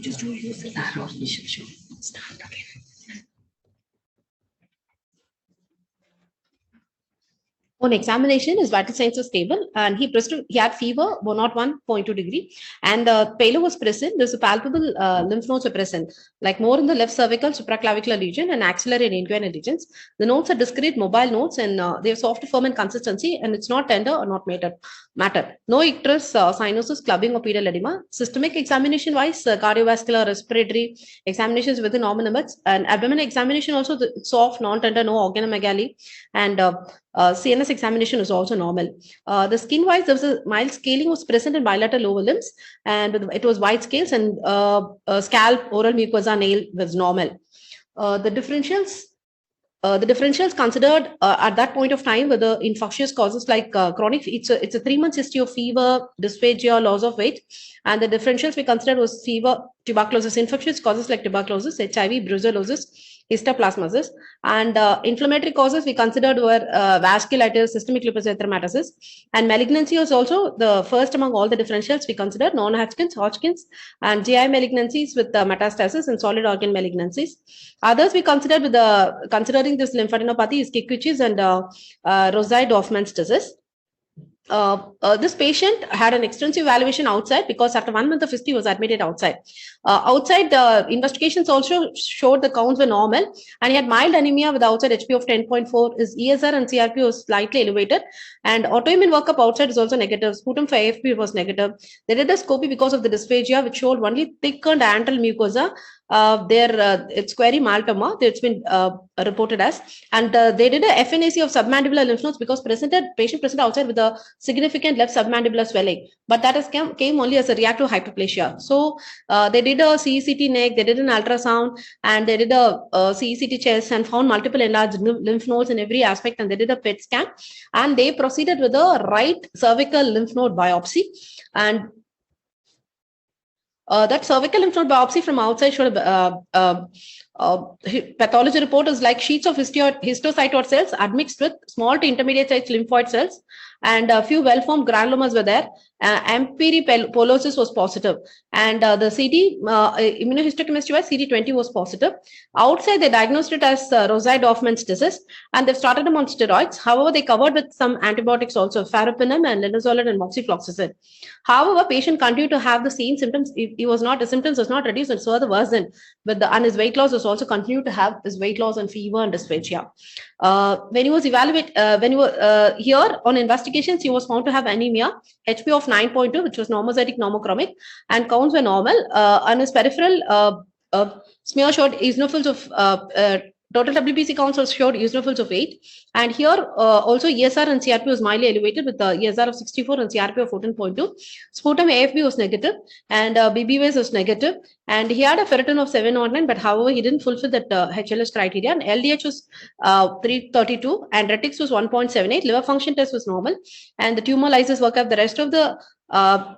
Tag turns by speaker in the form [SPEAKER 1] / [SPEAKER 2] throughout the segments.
[SPEAKER 1] just don't use this arrow. Start again. On examination, his vital signs were stable, and he had fever 101.2 degree, and the pale was present. There's a palpable lymph nodes were present, like more in the left cervical, supraclavicular region, and axillary and inguinal regions. The nodes are discrete, mobile nodes, and they are soft, firm in consistency, and it's not tender or not matter. No icterus, cyanosis, clubbing, or pedal edema. Systemic examination wise, cardiovascular, respiratory examinations within normal limits, and abdominal examination also soft, non-tender, no organomegaly, and CNS examination was also normal. The skin wise, there was a mild scaling was present in bilateral lower limbs, and it was wide scales, and scalp, oral mucosa, nail was normal. The differentials considered at that point of time were the infectious causes like chronic. It's a 3 month history of fever, dysphagia, loss of weight, and the differentials we considered was fever, tuberculosis, infectious causes like tuberculosis, HIV, brucellosis, histoplasmosis, and inflammatory causes we considered were vasculitis, systemic lupus erythematosus, and malignancy was also the first among all the differentials we considered: non-Hodgkin's, and GI malignancies with metastasis and solid organ malignancies. Others we considered with considering this lymphadenopathy is Kikwitsch's and Rosai-Dorfman's disease. This patient had an extensive evaluation outside because after 1 month of history was admitted outside. Outside investigations also showed the counts were normal, and he had mild anemia with outside HP of 10.4. His ESR and CRP was slightly elevated, and autoimmune workup outside is also negative. Sputum for AFP was negative. They did a scopy because of the dysphagia, which showed only thickened antral mucosa. It's query maltoma, it's been reported as, and they did a FNAC of submandibular lymph nodes because patient presented outside with a significant left submandibular swelling, but that has came only as a reactive hyperplasia. So they did a CECT neck, they did an ultrasound, and they did a CECT chest and found multiple enlarged lymph nodes in every aspect, and they did a PET scan, and they proceeded with a right cervical lymph node biopsy, and that cervical lymph node biopsy from outside showed pathology report is like sheets of histiocytoid cells admixed with small to intermediate sized lymphoid cells, and a few well-formed granulomas were there. Empiripolosis was positive, and the CD immunohistochemistry wise CD20 was positive. Outside they diagnosed it as Rosai-Dorfman's disease, and they've started them on steroids. However, they covered with some antibiotics also, ferropinum and linezolid and moxifloxacin. However, patient continued to have the same symptoms. The symptoms was not reduced and further worsened, and his weight loss was also continued to have his weight loss and fever and dysphagia. When he was here on investigations, he was found to have anemia, HP of 9.2, which was normocytic normochromic, and counts were normal. On his peripheral smear showed eosinophils of total WBC counts showed eosinophils of 8, and here also ESR and CRP was mildly elevated with the ESR of 64 and CRP of 14.2. Sputum AFB was negative, and BBVs was negative, and he had a ferritin of 709, but however he didn't fulfill that HLS criteria, and LDH was 332, and retics was 1.78. Liver function test was normal, and the tumor lysis workup, the rest of the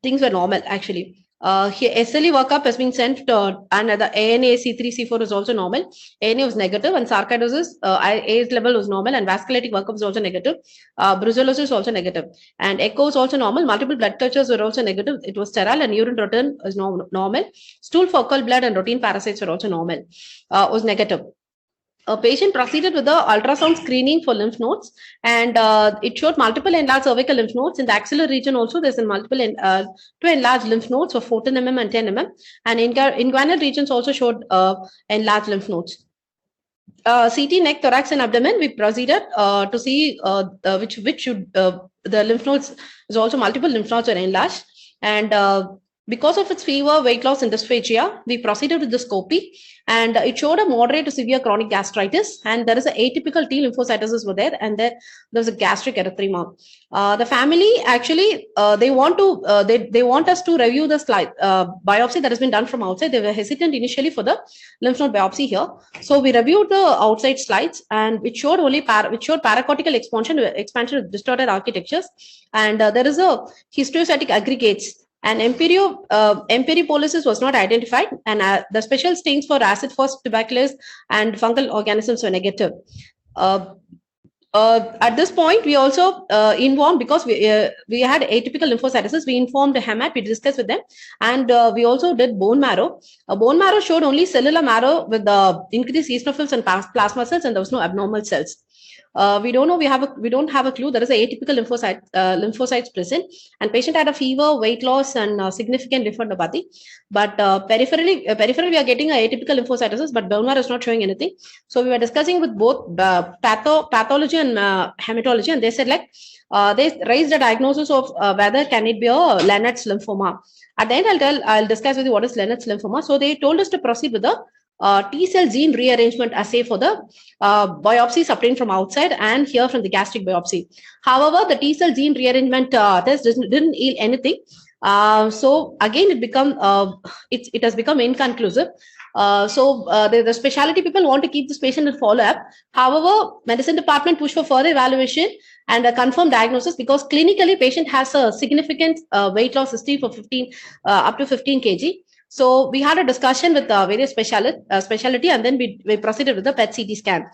[SPEAKER 1] things were normal actually. SLE workup has been sent and the ANA C3 C4 is also normal. ANA was negative, and sarcoidosis AS level was normal, and vasculitic workup was also negative. Brucellosis is also negative, and echo is also normal. Multiple blood cultures were also negative. It was sterile, and urine return is normal. Stool focal blood and routine parasites were also normal. Was negative. A patient proceeded with the ultrasound screening for lymph nodes, and it showed multiple enlarged cervical lymph nodes. In the axillary region also, there's a multiple two enlarged lymph nodes of 14 mm and 10 mm, and inguinal regions also showed enlarged lymph nodes. CT, neck, thorax, and abdomen, we proceeded to see which should the lymph nodes is also multiple lymph nodes are enlarged, and because of its fever, weight loss, and dysphagia, we proceeded with the scopy, and it showed a moderate to severe chronic gastritis, and there is an atypical T lymphocytosis were there, and there was a gastric erythema. The family actually they want us to review the slide biopsy that has been done from outside. They were hesitant initially for the lymph node biopsy here, so we reviewed the outside slides, and which showed paracortical expansion with distorted architectures, and there is a histiocytic aggregates. And empiripolisis was not identified, and the special stains for acid-fast tuberculosis and fungal organisms were negative. At this point, we also informed, because we had atypical lymphocytosis, we informed the HEMAT, we discussed with them, and we also did bone marrow. Bone marrow showed only cellular marrow with increased eosinophils and plasma cells, and there was no abnormal cells. We don't know. We don't have a clue. There is a atypical lymphocytes present, and patient had a fever, weight loss, and significant lymphadenopathy. But peripherally, we are getting a atypical lymphocytosis, but bone marrow is not showing anything. So we were discussing with both pathology and hematology, and they said they raised a diagnosis of whether can it be a Lennart's lymphoma. At the end, I'll discuss with you what is Lennart's lymphoma. So they told us to proceed with the T-cell gene rearrangement assay for the biopsies obtained from outside and here from the gastric biopsy. However, the T-cell gene rearrangement test didn't yield anything. So again, it has become inconclusive. The specialty people want to keep this patient in follow-up. However, medicine department pushed for further evaluation and a confirmed diagnosis, because clinically patient has a significant weight loss history for up to 15 kg. So we had a discussion with various specialty, and then we proceeded with the PET CT scan.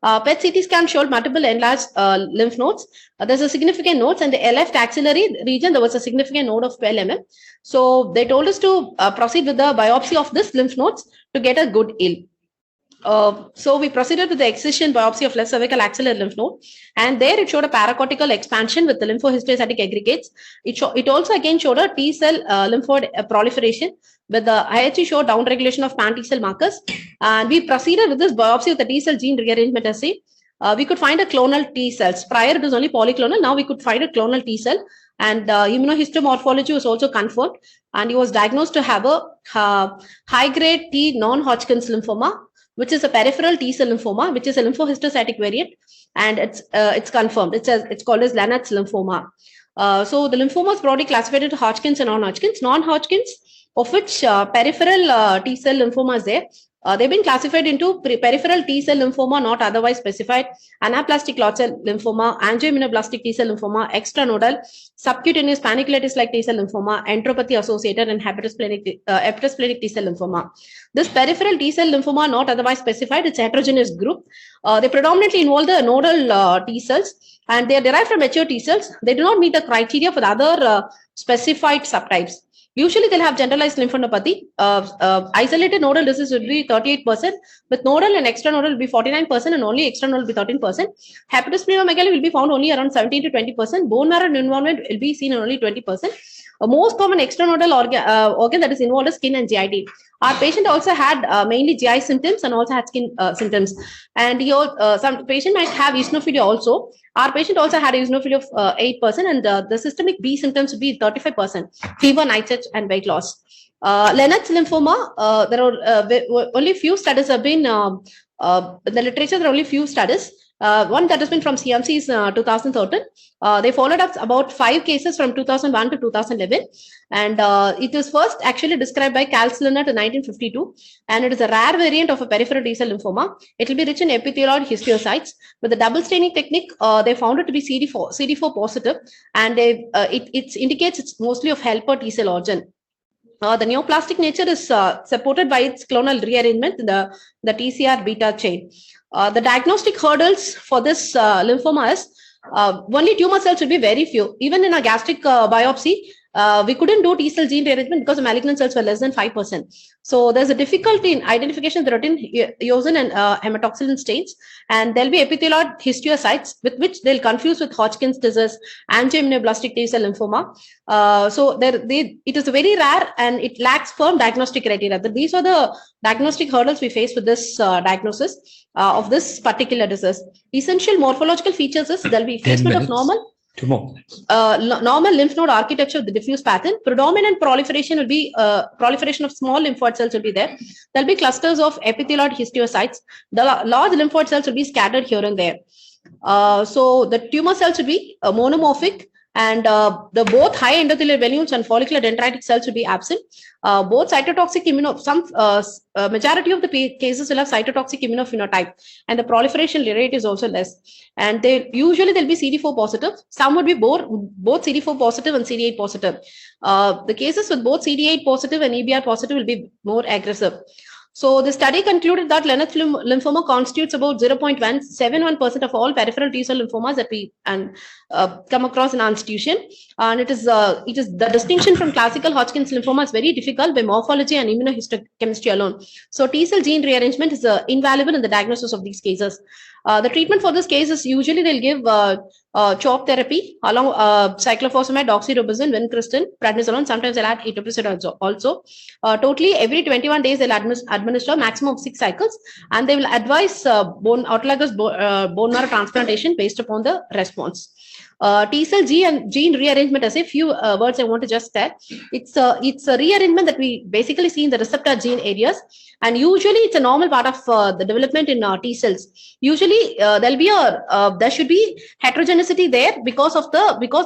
[SPEAKER 1] PET CT scan showed multiple enlarged lymph nodes. There's a significant nodes, and the left axillary region, there was a significant node of 12 mm. So they told us to proceed with the biopsy of this lymph nodes to get a good yield. So we proceeded with the excision biopsy of left cervical axillary lymph node, and there it showed a paracortical expansion with the lymphohistiocytic aggregates. It also again showed a T cell lymphoid proliferation, with the IHC showed downregulation of pan T cell markers. And we proceeded with this biopsy of the T cell gene rearrangement assay. We could find a clonal T cells. Prior it was only polyclonal. Now we could find a clonal T cell, and immunohistomorphology was also confirmed. And he was diagnosed to have a high-grade T non-Hodgkin's lymphoma, which is a peripheral T cell lymphoma, which is a lymphohistocytic variant, and it's confirmed. It's called as Lennart's lymphoma. So the lymphoma is broadly classified into Hodgkin's and non-Hodgkin's. Non-Hodgkin's, of which peripheral T cell lymphoma is there. They've been classified into peripheral T cell lymphoma not otherwise specified, anaplastic large cell lymphoma, angioimmunoblastic T cell lymphoma, extranodal, subcutaneous paniculatus-like T cell lymphoma, entropathy associated, and hepatosplenic T cell lymphoma. This peripheral T cell lymphoma not otherwise specified, it's a heterogeneous group. They predominantly involve the nodal T cells, and they are derived from mature T cells. They do not meet the criteria for the other specified subtypes. Usually, they'll have generalized lymphadenopathy. Isolated nodal disease will be 38%, with nodal and extranodal will be 49%, and only extranodal will be 13%. Hepatosplenomegaly will be found only around 17 to 20%. Bone marrow involvement will be seen in only 20%. Most common extranodal organ that is involved is skin and GIT. Our patient also had mainly GI symptoms and also had skin symptoms. And some patient might have eosinophilia also. Our patient also had eosinophilia of 8%, and the systemic B symptoms would be 35%, fever, night sweats, and weight loss. Lennart's lymphoma, there are only few studies have been, in the literature, there are only few studies. One that has been from CMC is 2013. They followed up about 5 cases from 2001 to 2011. And it was first actually described by Lennart in 1952. And it is a rare variant of a peripheral T cell lymphoma. It will be rich in epithelioid histiocytes. With the double staining technique, they found it to be CD4 positive. And it indicates it's mostly of helper T cell origin. The neoplastic nature is supported by its clonal rearrangement in the TCR beta chain. The diagnostic hurdles for this lymphoma is only tumor cells will be very few. Even in a gastric biopsy, we couldn't do T cell gene rearrangement because the malignant cells were less than 5%. So there's a difficulty in identification of the routine eosin and hematoxylin stains, and there'll be epithelioid histiocytes with which they'll confuse with Hodgkin's disease, angioimmunoblastic T cell lymphoma. It is very rare and it lacks firm diagnostic criteria. These are the diagnostic hurdles we face with this diagnosis of this particular disease. Essential morphological features is there'll be effacement of normal. Normal lymph node architecture of the diffuse pattern. Predominant proliferation will be proliferation of small lymphoid cells will be there. There'll be clusters of epithelioid histiocytes. The large lymphoid cells will be scattered here and there. So the tumor cells will be monomorphic, and the both high endothelial venules and follicular dendritic cells will be absent. Both cytotoxic majority of the cases will have cytotoxic immunophenotype, and the proliferation rate is also less. And they'll be CD4 positive. Some would be both CD4 positive and CD8 positive. The cases with both CD8 positive and EBR positive will be more aggressive. So the study concluded that Lennard's lymphoma constitutes about 0.171% of all peripheral T cell lymphomas that we come across in our institution. And it is the distinction from classical Hodgkin's lymphoma is very difficult by morphology and immunohistochemistry alone. So T cell gene rearrangement is invaluable in the diagnosis of these cases. The treatment for this case is usually they'll give CHOP therapy along cyclophosphamide, doxorubicin, vincristine, prednisolone. Sometimes they'll add etoposide also. Totally every 21 days they'll administer maximum of 6 cycles, and they will advise autologous bone marrow transplantation based upon the response. T cell gene rearrangement, as a few words I want to just say. It's a rearrangement that we basically see in the receptor gene areas, and usually it's a normal part of the development in T cells. Usually there should be heterogeneity there because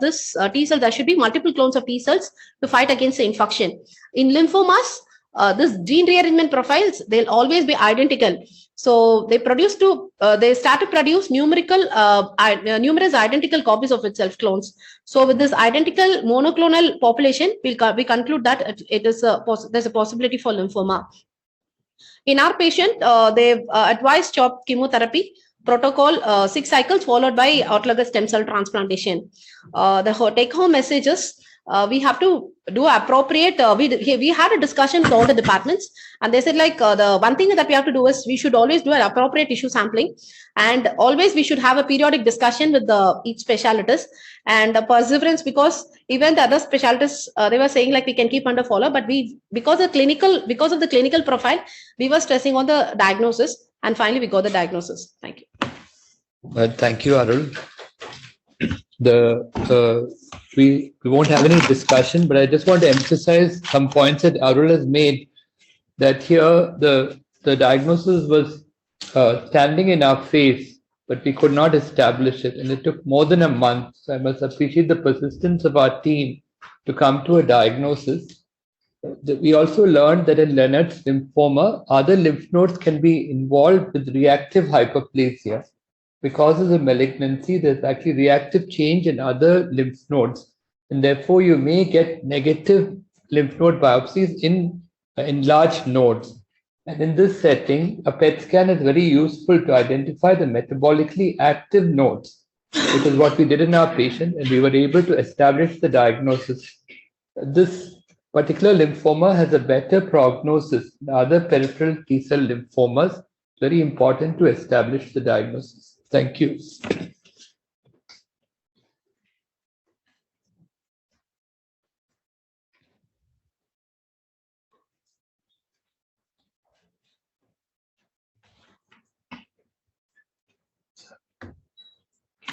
[SPEAKER 1] this T cell, there should be multiple clones of T cells to fight against the infection. In lymphomas, this gene rearrangement profiles, they'll always be identical. So they start to produce numerous identical copies of itself, clones. So with this identical monoclonal population, we conclude that there's a possibility for lymphoma. In our patient, they've advised CHOP chemotherapy protocol, 6 cycles followed by autologous stem cell transplantation. The take-home message is, we have to do appropriate, we had a discussion with all the departments, and they said like the one thing that we have to do is we should always do an appropriate tissue sampling, and always we should have a periodic discussion with each specialist and perseverance, because even the other specialists, they were saying like we can keep under follow, but because of the clinical profile, we were stressing on the diagnosis, and finally we got the diagnosis. Thank you.
[SPEAKER 2] Thank you, Arul. We won't have any discussion, but I just want to emphasize some points that Arul has made, that here the diagnosis was standing in our face, but we could not establish it, and it took more than a month. So I must appreciate the persistence of our team to come to a diagnosis. We also learned that in Lennard's lymphoma, other lymph nodes can be involved with reactive hyperplasia. Because of the malignancy, there's actually reactive change in other lymph nodes, and therefore you may get negative lymph node biopsies in large nodes. And in this setting, a PET scan is very useful to identify the metabolically active nodes, which is what we did in our patient, and we were able to establish the diagnosis. This particular lymphoma has a better prognosis than other peripheral T cell lymphomas. Very important to establish the diagnosis. Thank you.